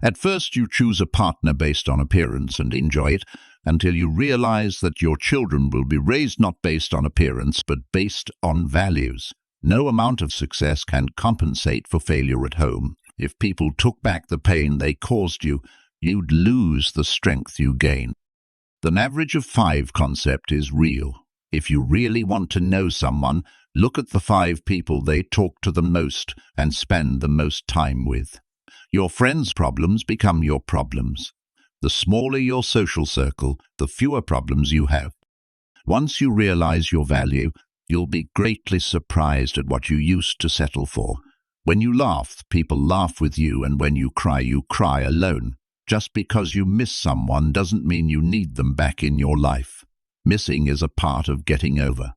At first, you choose a partner based on appearance and enjoy it until you realize that your children will be raised not based on appearance but based on values. No amount of success can compensate for failure at home. If people took back the pain they caused you, you'd lose the strength you gain. The average of 5 concept is real. If you really want to know someone, look at the 5 people they talk to the most and spend the most time with. Your friends' problems become your problems. The smaller your social circle, the fewer problems you have. Once you realize your value, you'll be greatly surprised at what you used to settle for. When you laugh, people laugh with you, and when you cry alone. Just because you miss someone doesn't mean you need them back in your life. Missing is a part of getting over.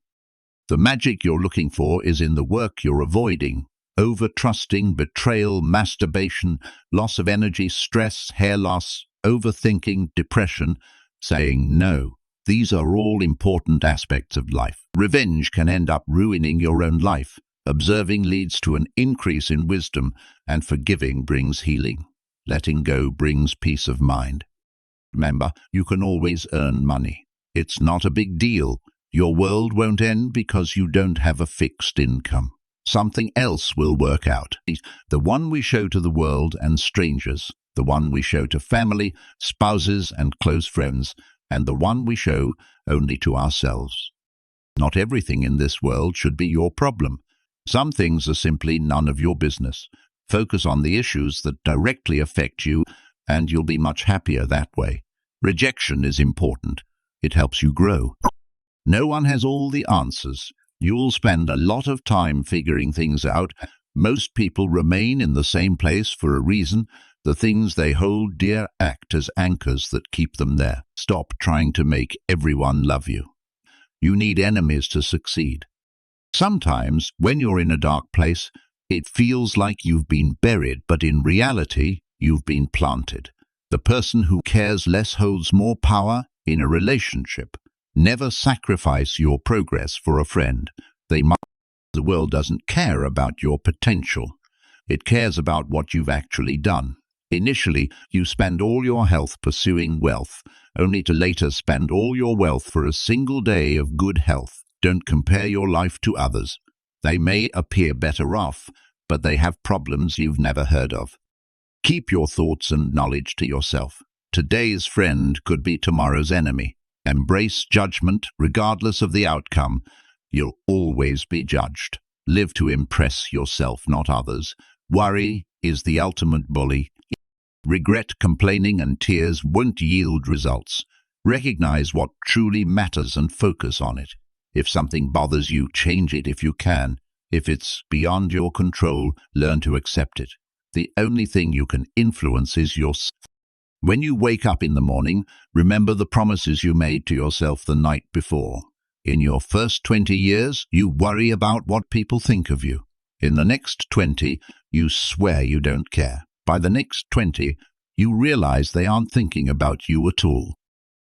The magic you're looking for is in the work you're avoiding. Over-trusting, betrayal, masturbation, loss of energy, stress, hair loss, overthinking, depression, saying no. These are all important aspects of life. Revenge can end up ruining your own life. Observing leads to an increase in wisdom, and forgiving brings healing. Letting go brings peace of mind. Remember, you can always earn money. It's not a big deal. Your world won't end because you don't have a fixed income. Something else will work out. The one we show to the world and strangers, the one we show to family, spouses and close friends, and the one we show only to ourselves. Not everything in this world should be your problem. Some things are simply none of your business. Focus on the issues that directly affect you, and you'll be much happier that way. Rejection is important. It helps you grow. No one has all the answers. You'll spend a lot of time figuring things out. Most people remain in the same place for a reason. The things they hold dear act as anchors that keep them there. Stop trying to make everyone love you. You need enemies to succeed. Sometimes, when you're in a dark place, it feels like you've been buried, but in reality, you've been planted. The person who cares less holds more power in a relationship. Never sacrifice your progress for a friend. The world doesn't care about your potential. It cares about what you've actually done. Initially, you spend all your health pursuing wealth, only to later spend all your wealth for a single day of good health. Don't compare your life to others. They may appear better off, but they have problems you've never heard of. Keep your thoughts and knowledge to yourself. Today's friend could be tomorrow's enemy. Embrace judgment, regardless of the outcome. You'll always be judged. Live to impress yourself, not others. Worry is the ultimate bully. Regret, complaining, and tears won't yield results. Recognize what truly matters and focus on it. If something bothers you, change it if you can. If it's beyond your control, learn to accept it. The only thing you can influence is yourself. When you wake up in the morning, remember the promises you made to yourself the night before. In your first 20 years, you worry about what people think of you. In the next 20, you swear you don't care. By the next 20, you realize they aren't thinking about you at all.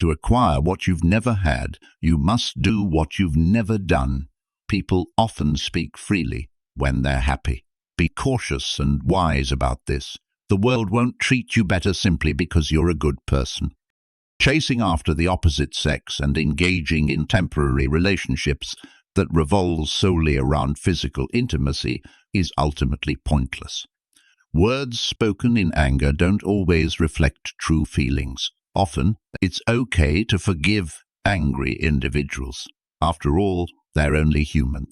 To acquire what you've never had, you must do what you've never done. People often speak freely when they're happy. Be cautious and wise about this. The world won't treat you better simply because you're a good person. Chasing after the opposite sex and engaging in temporary relationships that revolve solely around physical intimacy is ultimately pointless. Words spoken in anger don't always reflect true feelings. Often, it's okay to forgive angry individuals. After all, they're only human.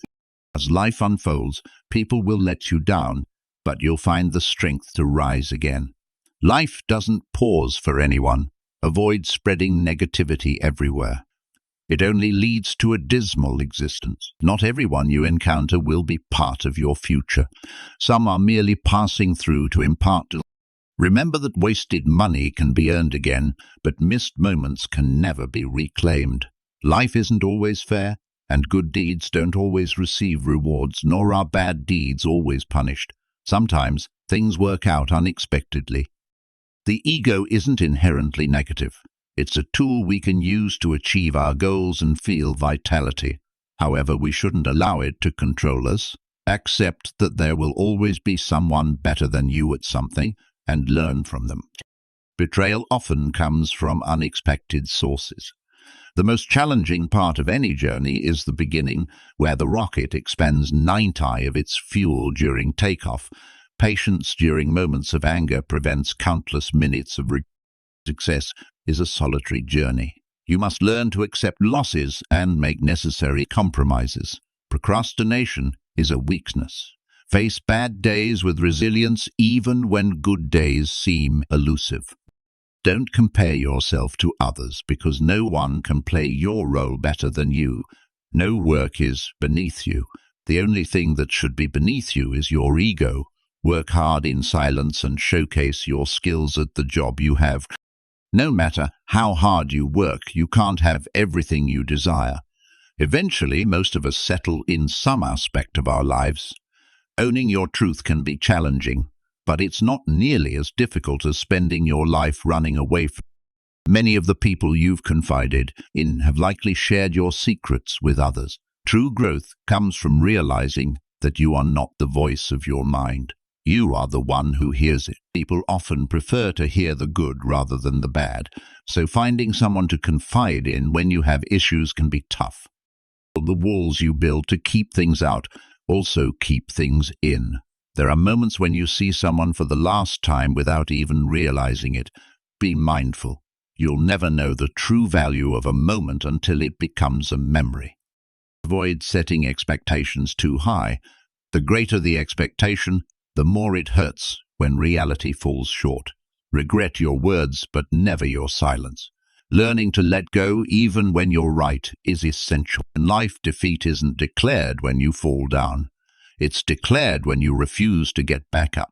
As life unfolds, people will let you down, but you'll find the strength to rise again. Life doesn't pause for anyone. Avoid spreading negativity everywhere. It only leads to a dismal existence. Not everyone you encounter will be part of your future. Some are merely passing through to impart. Remember that wasted money can be earned again, but missed moments can never be reclaimed. Life isn't always fair, and good deeds don't always receive rewards, nor are bad deeds always punished. Sometimes things work out unexpectedly. The ego isn't inherently negative. It's a tool we can use to achieve our goals and feel vitality. However, we shouldn't allow it to control us. Accept that there will always be someone better than you at something. and learn from them. Betrayal often comes from unexpected sources. The most challenging part of any journey is the beginning, where the rocket expends 90% of its fuel during takeoff. Patience during moments of anger prevents countless minutes of regret. Success is a solitary journey. You must learn to accept losses and make necessary compromises. Procrastination is a weakness. Face bad days with resilience even when good days seem elusive. Don't compare yourself to others because no one can play your role better than you. No work is beneath you. The only thing that should be beneath you is your ego. Work hard in silence and showcase your skills at the job you have. No matter how hard you work, you can't have everything you desire. Eventually, most of us settle in some aspect of our lives. Owning your truth can be challenging, but it's not nearly as difficult as spending your life running away from. Many of the people you've confided in have likely shared your secrets with others. True growth comes from realizing that you are not the voice of your mind. You are the one who hears it. People often prefer to hear the good rather than the bad, so finding someone to confide in when you have issues can be tough. The walls you build to keep things out also keep things in. There are moments when you see someone for the last time without even realizing it. Be mindful. You'll never know the true value of a moment until it becomes a memory. Avoid setting expectations too high. The greater the expectation, the more it hurts when reality falls short. Regret your words, but never your silence. Learning to let go even when you're right is essential. In life, defeat isn't declared when you fall down. It's declared when you refuse to get back up.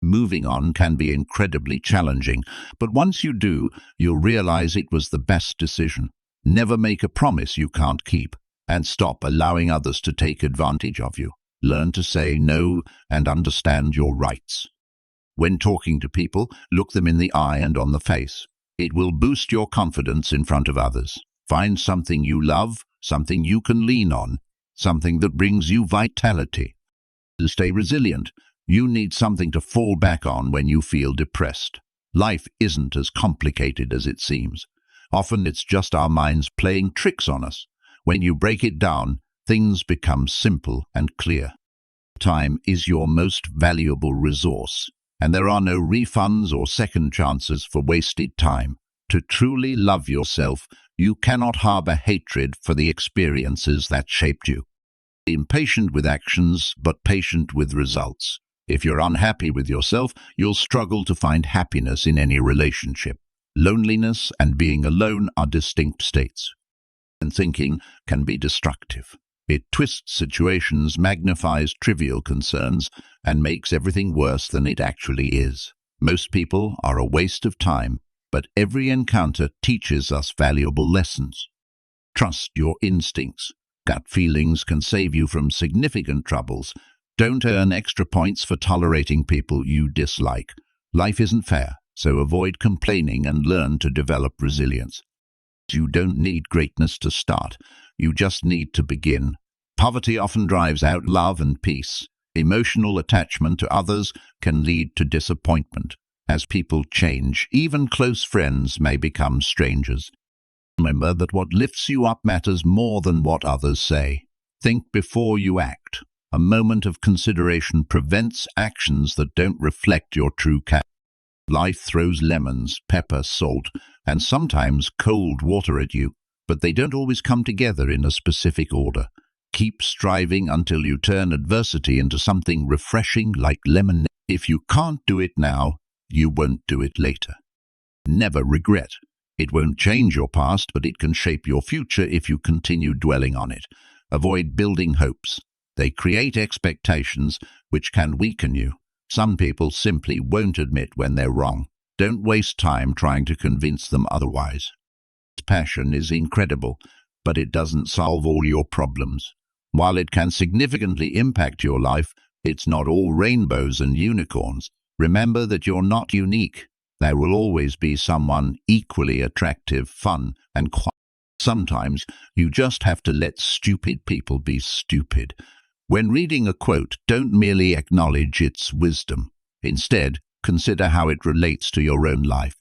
Moving on can be incredibly challenging, but once you do, you'll realize it was the best decision. Never make a promise you can't keep, and stop allowing others to take advantage of you. Learn to say no and understand your rights. When talking to people, look them in the eye and on the face. It will boost your confidence in front of others. Find something you love, something you can lean on, something that brings you vitality. To stay resilient, you need something to fall back on when you feel depressed. Life isn't as complicated as it seems. Often it's just our minds playing tricks on us. When you break it down, things become simple and clear. Time is your most valuable resource, and there are no refunds or second chances for wasted time. To truly love yourself, you cannot harbor hatred for the experiences that shaped you. Be impatient with actions, but patient with results. If you're unhappy with yourself, you'll struggle to find happiness in any relationship. Loneliness and being alone are distinct states, and thinking can be destructive. It twists situations, magnifies trivial concerns, and makes everything worse than it actually is. Most people are a waste of time, but every encounter teaches us valuable lessons. Trust your instincts. Gut feelings can save you from significant troubles. Don't earn extra points for tolerating people you dislike. Life isn't fair, so avoid complaining and learn to develop resilience. You don't need greatness to start. You just need to begin. Poverty often drives out love and peace. Emotional attachment to others can lead to disappointment. As people change, even close friends may become strangers. Remember that what lifts you up matters more than what others say. Think before you act. A moment of consideration prevents actions that don't reflect your true character. Life throws lemons, pepper, salt, and sometimes cold water at you, but they don't always come together in a specific order. Keep striving until you turn adversity into something refreshing like lemonade. If you can't do it now, you won't do it later. Never regret. It won't change your past, but it can shape your future if you continue dwelling on it. Avoid building hopes. They create expectations which can weaken you. Some people simply won't admit when they're wrong. Don't waste time trying to convince them otherwise. Passion is incredible, but it doesn't solve all your problems. While it can significantly impact your life, it's not all rainbows and unicorns. Remember that you're not unique. There will always be someone equally attractive, fun, and quiet. Sometimes you just have to let stupid people be stupid. When reading a quote, don't merely acknowledge its wisdom. Instead, consider how it relates to your own life.